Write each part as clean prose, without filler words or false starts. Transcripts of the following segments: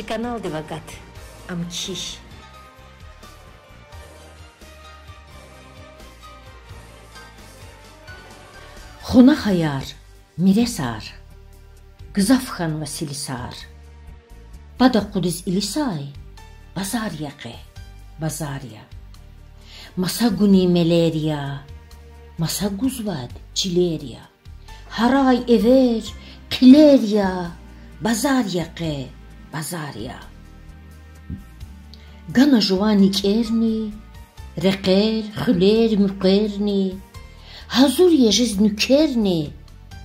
Канал Девагат, Амчиш. Хуна хаяр, миресар, Гзафхан Василисар, Пада Кудис Илисай, Базарьяке, Базарья, Масагуни Мелерия, Масагузвад, Чилерия, Харай Эвер, Килерия, Базарьяке, Базарья. Гана Жуани Керни, Рекер, Хулер, Мукерни, Hazuriye жизнюкерни,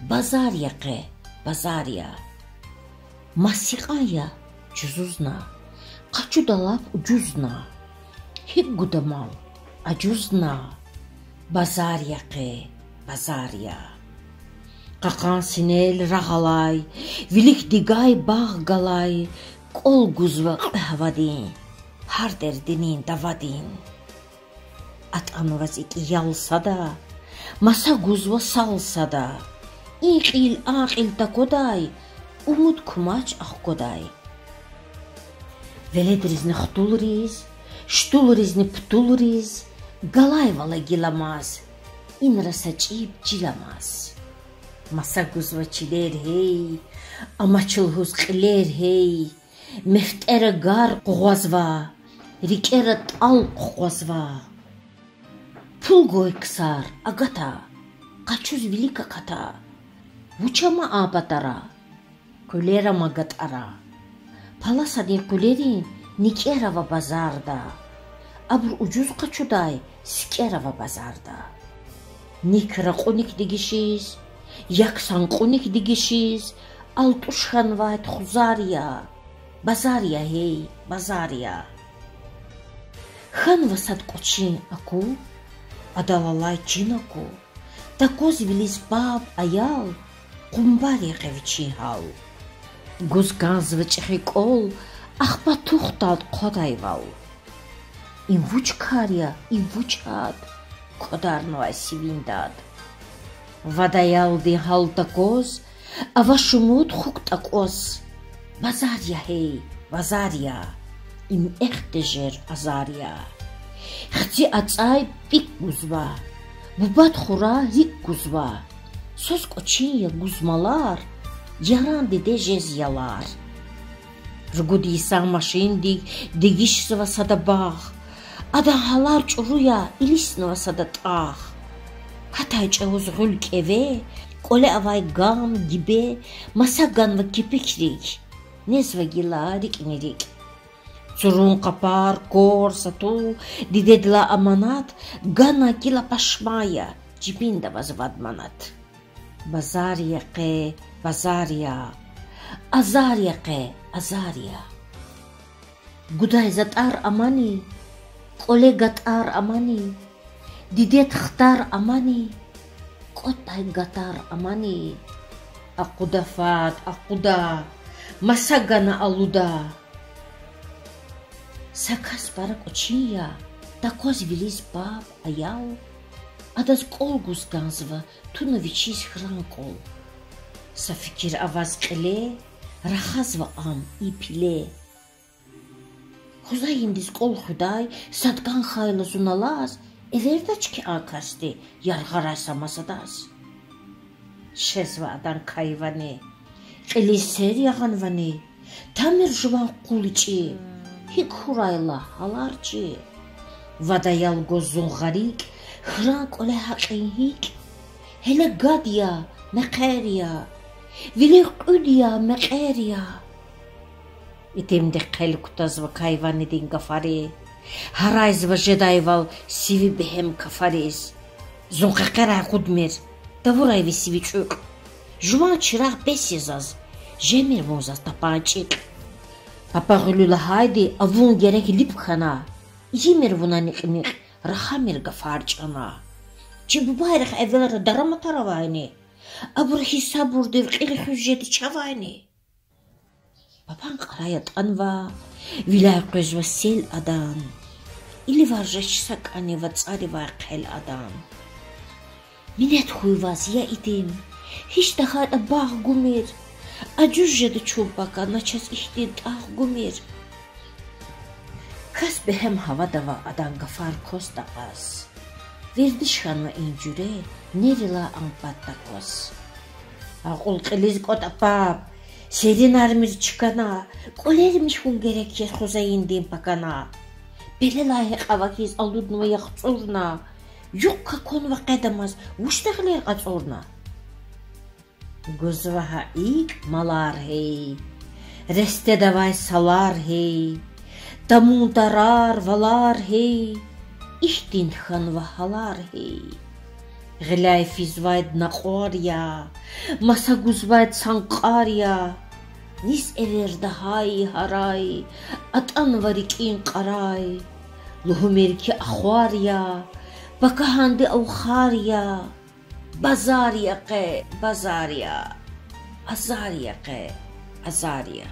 Базарьяке, Базарья. Масикая, Чузузна, Качудалап, Уджузна, Хиггудамал, Аджузна, Базарьяке, Базарья. Какан синел рагалай, Велик дигай баггалай, Кол гузва хавадин, Хардер динин давадин. At анвазик ялсада, Маса гузва салсада, Иқил ақил такодай, Умуд кумач ахкодай. Веледризни хтулриз, Штулризни птулриз, Галайвала гиламаз, Инрасачиб джиламаз. Маса гузва чилер хей, Амачулгуз қилер хей, Мефтера гар қуғазва, Рикера тал қуғазва. Пулгой ксар, агата, Качуз велика ката, Вучама апатара, Кулера магатара, Паласади кулери Никерава базарда, Абр уджуз качудай Скерава базарда. Никра қуник дигишиз, Яксан қуник дигишиз, Алтушхан вайт хузария, Базария хей, Базария. Хан васад кучин аку, Адалалай чинаку, Такоз вилис баб аял, Кумбари қевичи хал. Гузганз вичхи кол, Ахба тухтад қодайвал. Ин вучкария, ин вучад, Кодарнуай сивиндад. Вадаял ди хал такоз, Авашумуд хук такоз. Базария хей, Базария, Ин эхтежер азария. Хти ацай пик гузва, Бубат хура рик гузва, Сос кочинья гузмалар, Яран деде жезьялар. Ргуди исан машин дигишсва сада бах, Ада халар чуруя илиснва сада тах. Хатай чауз гул кеве, Коле авай гам гибе, Масаганва кипикрик, Незва гила рик нерик. Цурун капар, кор, сату, Дидедла аманат, Гана кила пашмая, Джибинда вазвадманат. Базарьяке, Базарья, Азарьяке, Азарья. Гудай затар амани, Коле гатар амани, Дидет хтар амани, Котай гатар амани. Акуда фат, акуда, Масагана алуда. Сакас пара кочинья, Такоз вилис баб аял, Адаз колгус ганзва, Туновичис хранкол. Сафикир аваз қиле, Рахазва ам ипиле. Хузаиндис кол худай, Садган хайла зуналаз, Эвердачки акасти, Яргарай самасадаз. Шезва адан кайване, Қилисер яғанване, Тамир жуван қуличи, Хик хурайла халарчи. Вадаял гозун гарик, Хранк оле хақин хик, Hele gadya, meqeriya, Vilik udya, meqeriya. Itimde qelkutazva kayvanidin gafari, Harayzva jedayval sivi behem kafaris. Zunqaqara qudmir, Davurayvi sivi çuk. Juvan çıraq besizaz, Jemir vunzaz tapançik. Papagulula haydi avun gerek lipkhana, Yimir vuna niqmiq, Rahamir gafarçana. Чебубайрах эвелара дараматаравайни, Абурхи сабурдив қили хужжети чавайни. Папан қараят анва, Вилай қөзва сел адан, Или варжач саканева царева қел адан. Минет хуйваз я идим, Хиш дахат абах гумир, Acujjedi çumbaka naças iştin tağ gumir. Kas behem hava dava adan gafar kosta qas. Verdişxanva incüre nerila anpatta qos. Aqul qiliz qotapap. Serin armir çıkana. Qolermiş hun gerekçes xozayin pakana. Belelahi qavakiz aludnva yaxtsurna. Yok kakon va qedamaz. Vuştaqler qatsurna. Guzvaha ilk malar hey. Reste davay salar hey. Tamu darar valar hey. İştin xan vahalar hey. Gılay fizvayd naqorya. Masa guzvayd sanqarya. Nis everda hay haray. Atan varikin qaray. Luhumerki axwarya. Bakahandi awxarya. Bazarya qe bazarya. Azarya qe azarya.